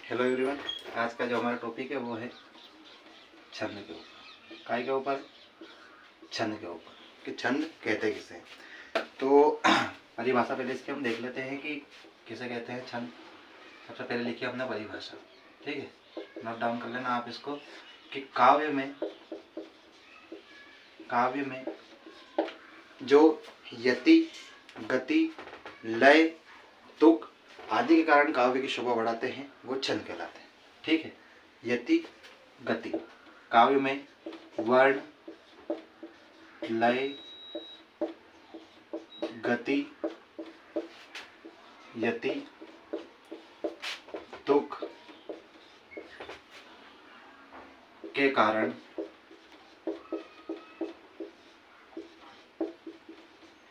Hello everyone. आज का जो हमारा टॉपिक है वो है छंद के ऊपर। काय के ऊपर? छंद के ऊपर कि छंद कहते किसे हैं। तो परिभाषा पहले इसकी हम देख लेते हैं कि किसे कहते हैं छंद। सबसे पहले लिखिए अपना परिभाषा, ठीक है, नोट डाउन कर लेना आप इसको कि काव्य में जो यति, गति, लय, तुक आदि के कारण काव्य की शोभा बढ़ाते हैं वो छंद कहलाते हैं। ठीक है, यति, गति, काव्य में वर्ण, लय, गति, यति, तुक के कारण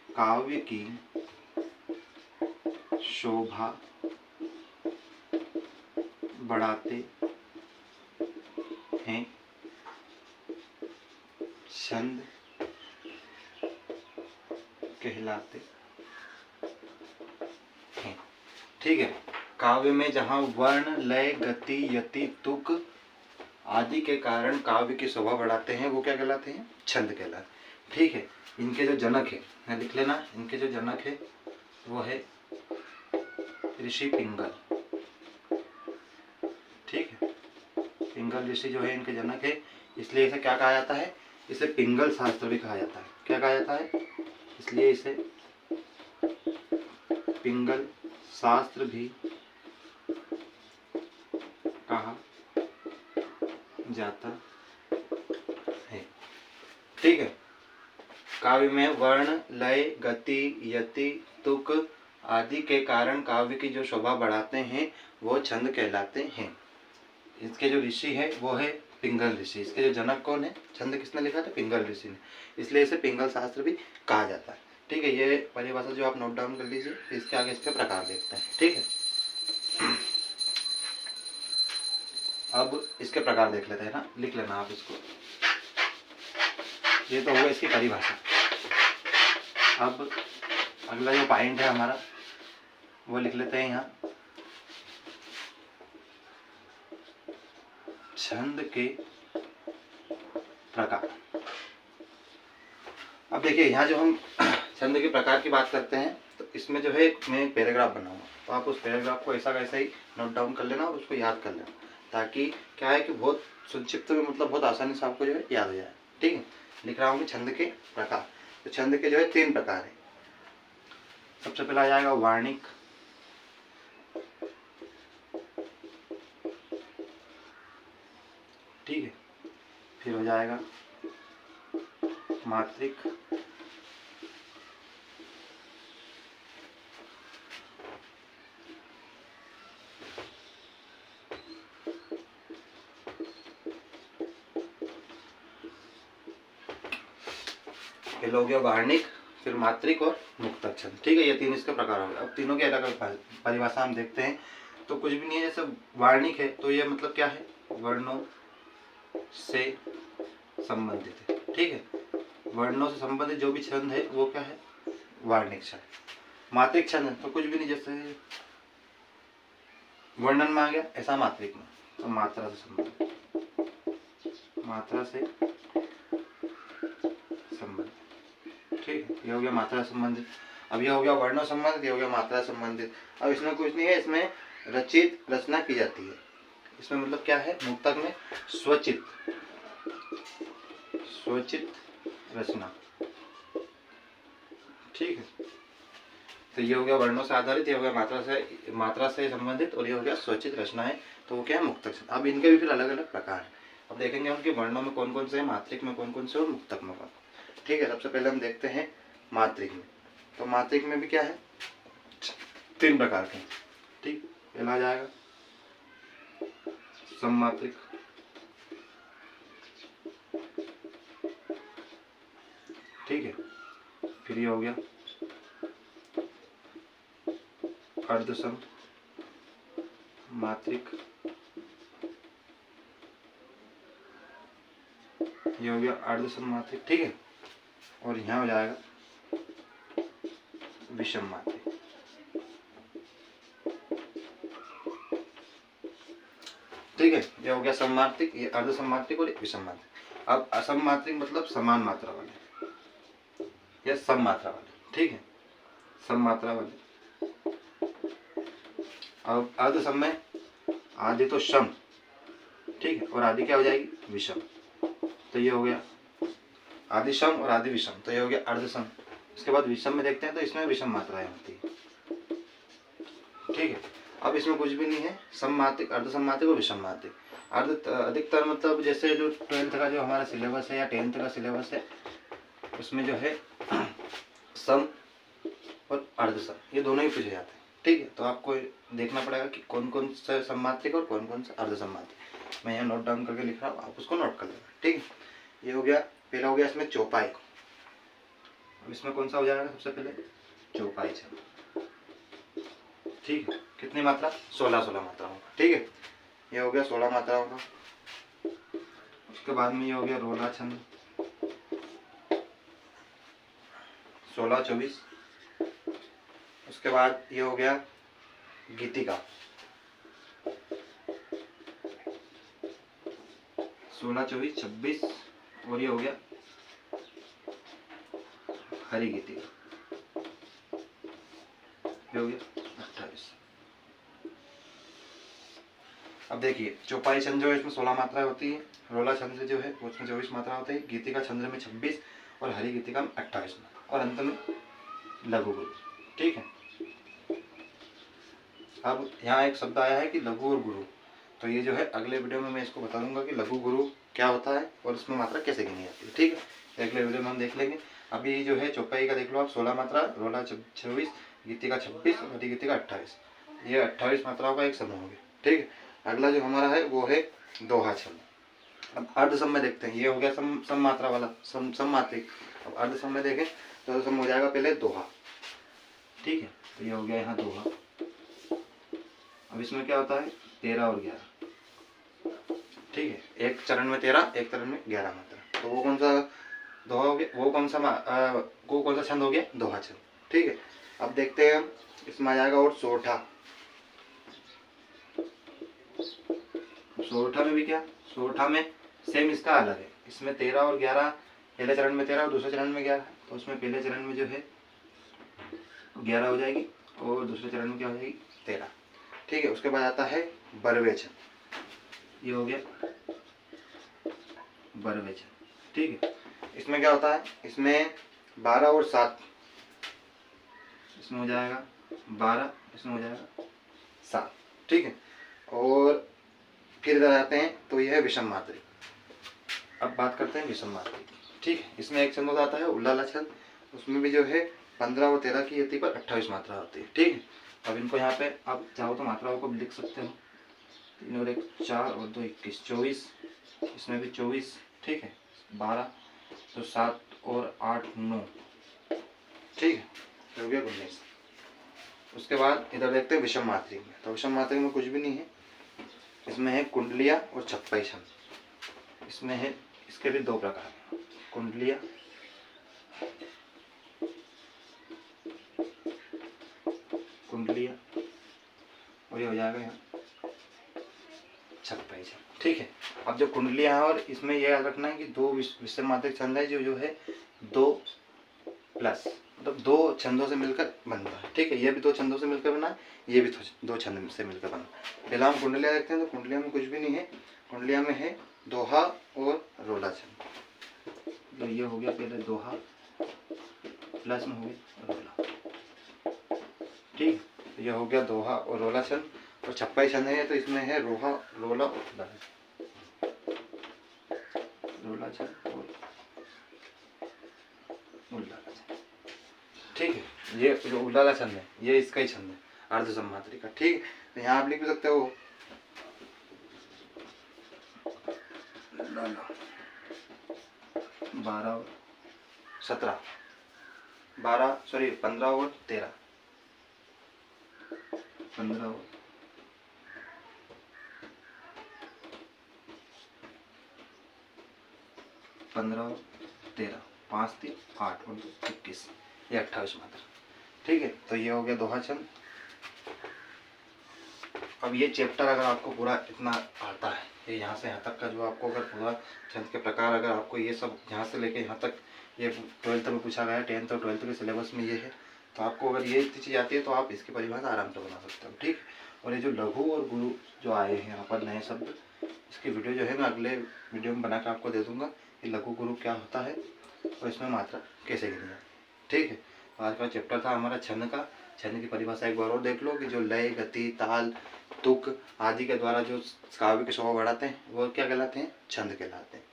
काव्य की शोभा बढ़ाते हैं, छंद कहलाते हैं। ठीक है, काव्य में जहाँ वर्ण, लय, गति, यति, तुक आदि के कारण काव्य की शोभा बढ़ाते हैं वो क्या कहलाते हैं? छंद कहलाते हैं। ठीक है, इनके जो जनक है, मैं लिख लेना, इनके जो जनक है वो है ऋषि पिंगल। ठीक है, पिंगल ऋषि जो है इनके जनक है, इसलिए इसे क्या कहा जाता है? इसे पिंगल शास्त्र भी कहा जाता है। क्या कहा जाता है? इसलिए इसे पिंगल शास्त्र भी कहा जाता है। ठीक है, काव्य में वर्ण, लय, गति, यति, तुक आदि के कारण काव्य की जो शोभा बढ़ाते हैं वो छंद कहलाते हैं। इसके जो ऋषि है वो है पिंगल ऋषि। इसके जो जनक कौन है? छंद किसने लिखा था? पिंगल ऋषि ने, इसलिए इसे पिंगल शास्त्र भी कहा जाता है। ठीक है, ये परिभाषा जो आप नोट डाउन कर लीजिए, इसके आगे इसके प्रकार देखते हैं। ठीक है, अब इसके प्रकार देख लेते हैं ना, लिख लेना आप इसको। ये तो होगा इसकी परिभाषा। अब अगला जो पॉइंट है हमारा वो लिख लेते हैं यहाँ, छंद के प्रकार। अब देखिए यहाँ जो हम छंद के प्रकार की बात करते हैं तो इसमें जो है मैं एक पैराग्राफ बनाऊंगा, तो आप उस पैराग्राफ को ऐसा कैसा ही नोट डाउन कर लेना और उसको याद कर लेना, ताकि क्या है कि बहुत संक्षिप्त में मतलब बहुत आसानी से आपको जो है याद हो जाए। ठीक है, लिख रहा हूँ कि छंद के प्रकार। तो छंद के जो है 3 प्रकार है। सबसे पहला आ जाएगा वार्णिक, ठीक है, फिर हो जाएगा मात्रिक, फिर हो गया वार्णिक, फिर मात्रिक और मुक्तक छंद। ठीक है, ये 3 इसके प्रकार हो गए। अब तीनों की अलग अलग परिभाषा हम देखते हैं। तो कुछ भी नहीं है, जैसे वार्णिक है तो ये मतलब क्या है? वर्णों से संबंधित है। ठीक है, वर्णों से संबंधित जो भी छंद है वो क्या है? वार्णिक छंद। मात्रिक छंद है तो कुछ भी नहीं, जैसे वर्णन में आ गया ऐसा मात्रिक में, तो मात्रा से संबंधित, मात्रा से संबंधित। ठीक है, ये हो गया मात्रा संबंधित। अब ये हो गया वर्णों संबंधित, ये हो गया मात्रा संबंधित। अब इसमें कुछ नहीं है, इसमें रचित रचना की जाती है। इसमें मतलब क्या है? मुक्तक में स्वचित रचना। ठीक है, तो ये हो गया वर्णों से आधारित, ये हो गया मात्रा से संबंधित, और ये हो गया स्वचित रचना है, तो वो क्या है? मुक्तक। अब इनके भी फिर अलग अलग प्रकार है। अब देखेंगे हम कि वर्णों में कौन कौन से है, मात्रिक में कौन कौन से और मुक्तक में कौन। ठीक है, सबसे पहले हम देखते हैं मात्रिक में। तो मात्रिक में भी क्या है? 3 प्रकार के। ठीक, पहला आ जाएगा सममात्रिक, ठीक है, फिर ये हो गया अर्धसम मात्रिक, ये हो गया अर्धसम मात्रिक। ठीक है, और यहाँ हो जाएगा विषम मात्रिक। ठीक है, ये हो गया सममात्रिक, ये अर्धसममात्रिक और विषम मात्रिक। अब असममात्रिक मतलब समान मात्रा वाले या सम मात्रा वाले, ठीक है, सम मात्रा वाले। अब अर्धसम में आधे तो सम, ठीक है, और आधी क्या हो जाएगी, विषम। तो ये हो गया आधी सम और आधी विषम, तो ये हो गया अर्धसम। इसके बाद विषम में देखते हैं तो इसमें विषम मात्राएं होती है, ठीक है। अब इसमें कुछ भी नहीं है, सममात्रिक, अर्धसममात्रिक और विषम मात्रिक। अधिकतर मतलब जैसे जो 12th का जो हमारा सिलेबस है या 10th का सिलेबस है, उसमें जो है सम और अर्धसम ये दोनों ही पूछे जाते हैं, ठीक है। तो आपको देखना पड़ेगा कि कौन कौन सा सममात्रिक और कौन कौन सा अर्धसममात्रिक। मैं यहाँ नोट डाउन करके लिख रहा हूँ, आप उसको नोट कर लेना, ठीक है। ये हो गया, पहला हो गया इसमें चौपाई। अब इसमें कौन सा हो जाएगा सबसे पहले, चौपाई छंद, ठीक है। कितनी मात्रा, 16 मात्राओं का, ठीक है। ये हो गया 16 मात्राओं का। उसके बाद में ये हो गया रोला छंद, 16-24। उसके बाद ये हो गया गीतिका, 16-24-26। और ये हो गया हरी गीतिका, ये हो गया 28। अब देखिए चौपाई छंद जो है इसमें 16 मात्राएं होती है, रोला छंद जो है उसमें 24 मात्रा होती है, गीतिका छंद में 26 और हरी गीतिका में 28 और अंत में लघु गुरु, ठीक है। अब यहाँ एक शब्द आया है कि लघु और गुरु, तो ये जो है अगले वीडियो में मैं इसको बता दूंगा कि लघु गुरु क्या होता है और उसमें मात्रा कैसे गिनी जाती है, ठीक है। अगले वीडियो में हम देख लेंगे। अभी जो है चौपाई का देख लो आप, 16 मात्रा, रोला 26, गीतिका 26 और हरी गीतिका 28। ये 28 मात्राओं का एक समूह हो गया, ठीक है। अगला जो हमारा है वो है दोहा छंद। अब अर्धसम में देखते हैं, ये हो गया सम मात्रा वाला सममात्रिक। अब अर्धसम में देखें तो अर्धसम हो जाएगा पहले दोहा, ठीक है। तो ये हो गया यहाँ दोहा। अब इसमें क्या होता है 13 और 11, ठीक है। एक चरण में 13, एक चरण में 11 मात्रा। तो वो कौन सा दोहा हो गया, वो कौन सा छंद हो गया, दोहा छंद, ठीक है। अब देखते हैं हम, इसमें आ जाएगा और सोरठा। सोरठा में भी क्या, सोरठा में सेम इसका अलग है, इसमें 13 और 11, पहले चरण में 13 और दूसरे चरण में 11। तो उसमें पहले चरण में जो है 11 हो जाएगी और दूसरे चरण में क्या हो जाएगी 13, ठीक है। उसके बाद आता है बरवे छंद, ये हो गया बरवे छंद, ठीक है। इसमें क्या होता है, इसमें 12 और 7, इसमें हो जाएगा 12, इसमें हो जाएगा 7, ठीक है। और फिर इधर आते हैं तो यह है विषम मात्रिक। अब बात करते हैं विषम मात्रिक, ठीक है। इसमें एक छंद आता है उल्लाला छंद, उसमें भी जो है 15 और 13 की यति पर 28 मात्रा होती है, ठीक है। अब इनको यहाँ पे आप चाहो तो मात्राओं को भी लिख सकते हो, 3 और 1 4 और 2 21, 24। इसमें भी 24, ठीक है। 12 तो 7 और 8 9, ठीक है, हो गया 19। उसके बाद इधर देखते हैं विषम मात्रिक में। तो विषम मात्रिक में कुछ भी नहीं है, इसमें है कुंडलिया और छप्पई छंद। इसमें है, इसके भी 2 प्रकार हैं, कुंडलिया और ये हो जाएगा यहाँ छप्पई छंद, ठीक है। अब जो कुंडलिया है और इसमें यह याद रखना है कि 2 विषम मात्रिक छंद है जो है 2 प्लस, मतलब 2 छंदों से मिलकर बनता है, ठीक है। ये भी 2 छंदों से मिलकर बना है, ये भी 2 छंद से मिलकर बना। पहला हम कुंडलिया देखते हैं, तो कुंडलिया में कुछ भी नहीं है, कुंडलिया में है दोहा और रोला छंद। तो ये हो गया पहले दोहा, प्लस में हो गया रोला, ठीक है। तो ये हो गया दोहा और रोला छंद। और छप्पई छंद है तो इसमें है रोहा, रोला और रोला छंद और उल्लाला छंद, ठीक है। ये जो उल्लाला छंद है ये इसका ही छंद है, अर्धसम मात्रिक का, ठीक है। तो यहाँ आप लिख भी सकते हो 12 और 17, 15 और 13, 15 और 13, 5 3 8 और 2 21, ये 28 मात्रा, ठीक है। तो ये हो गया दोहा छंद। अब ये चैप्टर अगर आपको पूरा इतना आता है, ये यहाँ से यहाँ तक का जो आपको अगर पूरा छंद के प्रकार अगर आपको ये सब यहाँ से लेके यहाँ तक ये 12th में पूछा गया है, 10th और 12th के सिलेबस में ये है, तो आपको अगर ये इतनी चीज़ आती है तो आप इसकी परिभाषा आराम से बना सकते हो। ठीक। और ये जो लघु और गुरु जो आए हैं यहाँ पर नए शब्द, इसकी वीडियो जो है मैं अगले वीडियो में बना के आपको दे दूँगा कि लघु गुरु क्या होता है और इसमें मात्रा कैसे गिनी है। ठीक है। आज का चैप्टर था हमारा छंद का। छंद की परिभाषा एक बार और देख लो कि जो लय, गति, ताल, तुक आदि के द्वारा जो काव्य के शोभा बढ़ाते हैं वो क्या कहलाते हैं? छंद कहलाते हैं।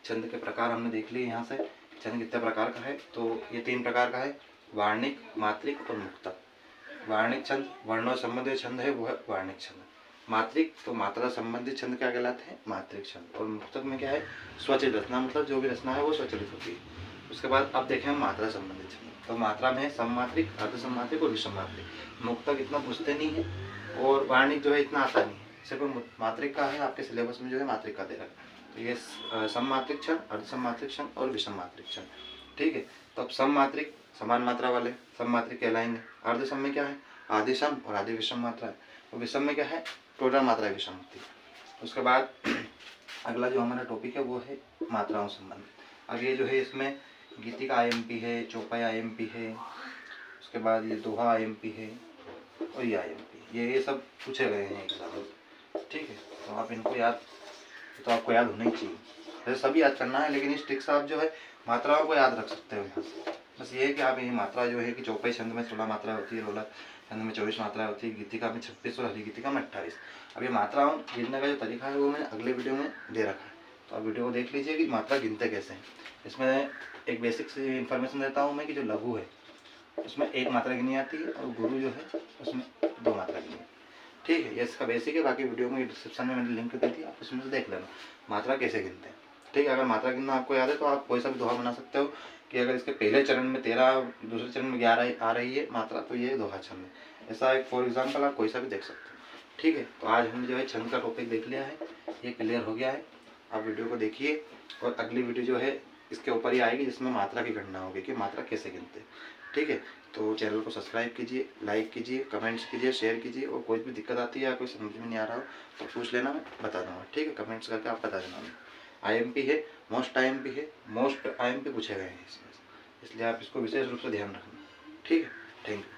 छंद के प्रकार हमने देख लिए यहाँ से। छंद कितने प्रकार का है? तो ये 3 प्रकार का है, वार्णिक, मात्रिक और मुक्तक। वार्णिक छंद वर्णों संबंधित छंद है, वो है वार्णिक छंद। मात्रिक तो मात्रा संबंधित छंद क्या कहलाते हैं? मात्रिक छंद। और मुक्तक में क्या है? स्वचलित रचना, मतलब जो भी रचना है वो स्वचलित होती है। उसके बाद अब देखें हम मात्रा संबंधित छंद। तो मात्रा में है सममात्रिक, अर्धसममात्रिक और विषममात्रिक। मुक्तक इतना पूछते नहीं है और वार्णिक जो है इतना आता नहीं है। सिर्फ मात्रिक का है, आपके सिलेबस में जो है मात्रिक का दे रखा है। तो ये सममात्रिक छंद, अर्धसममात्रिक छंद और विषममात्रिक छंद। ठीक है। तो अब सममात्रिक समान मात्रा वाले सममात्रिक कहलाएंगे। अर्धसम में क्या है? आधि सम और आधि विषम मात्रा है। और विषम में क्या है? टोटल मात्रा विषम होती है। उसके बाद अगला जो हमारा टॉपिक है वो है मात्राओं संबंधित। अब ये जो है इसमें गीतिका आईएमपी है, चौपाई आईएमपी है, उसके बाद ये दोहा आईएमपी है और ये आईएमपी, ये सब पूछे गए हैं एग्जाम में। ठीक है। तो आप इनको याद, तो आपको याद होना ही चाहिए। वैसे सभी याद करना है, लेकिन इस ट्रिक से आप जो है मात्राओं को याद रख सकते हो यहाँ से। बस ये है कि आप ये मात्रा जो है कि चौपाई छंद में 16 मात्रा होती है, रोला छंद में 24 मात्रा होती है, गीतिका में 26 और हरी गीतिका में 28। अब ये मात्राओं गिनने का जो तरीका है वो मैंने अगले वीडियो में दे रखा है, तो आप वीडियो को देख लीजिए कि मात्रा गिनते कैसे हैं। इसमें एक बेसिक सी इन्फॉर्मेशन देता हूँ मैं कि जो लघु है उसमें 1 मात्रा गिनी आती है और गुरु जो है उसमें 2 मात्रा गिनी। ठीक है। ये इसका बेसिक है। बाकी वीडियो में डिस्क्रिप्शन में मैंने लिंक दे दी, आप उसमें से देख लेना मात्रा कैसे गिनते हैं। ठीक है। अगर मात्रा गिनना आपको याद है तो आप कोई सा भी दोहा बना सकते हो कि अगर इसके पहले चरण में 13, दूसरे चरण में 11 आ रही है मात्रा, तो ये दोहा छंद है। ऐसा एक फॉर एग्जाम्पल आप कोई सा भी देख सकते हो। ठीक है। तो आज हमने जो है छंद का टॉपिक देख लिया है, ये क्लियर हो गया है। आप वीडियो को देखिए और अगली वीडियो जो है इसके ऊपर ही आएगी जिसमें मात्रा की गणना होगी कि मात्रा कैसे गिनते हैं। ठीक है। तो चैनल को सब्सक्राइब कीजिए, लाइक कीजिए, कमेंट्स कीजिए, शेयर कीजिए। और कोई भी दिक्कत आती है या कोई समझ में नहीं आ रहा हो तो पूछ लेना, मैं बता दूँगा। ठीक है। कमेंट्स करके आप बता देना। आईएमपी है, मोस्ट आईएमपी है, मोस्ट आईएमपी पूछे गए हैं इसमें, इसलिए आप इसको विशेष रूप से ध्यान रखना। ठीक है। Thank you.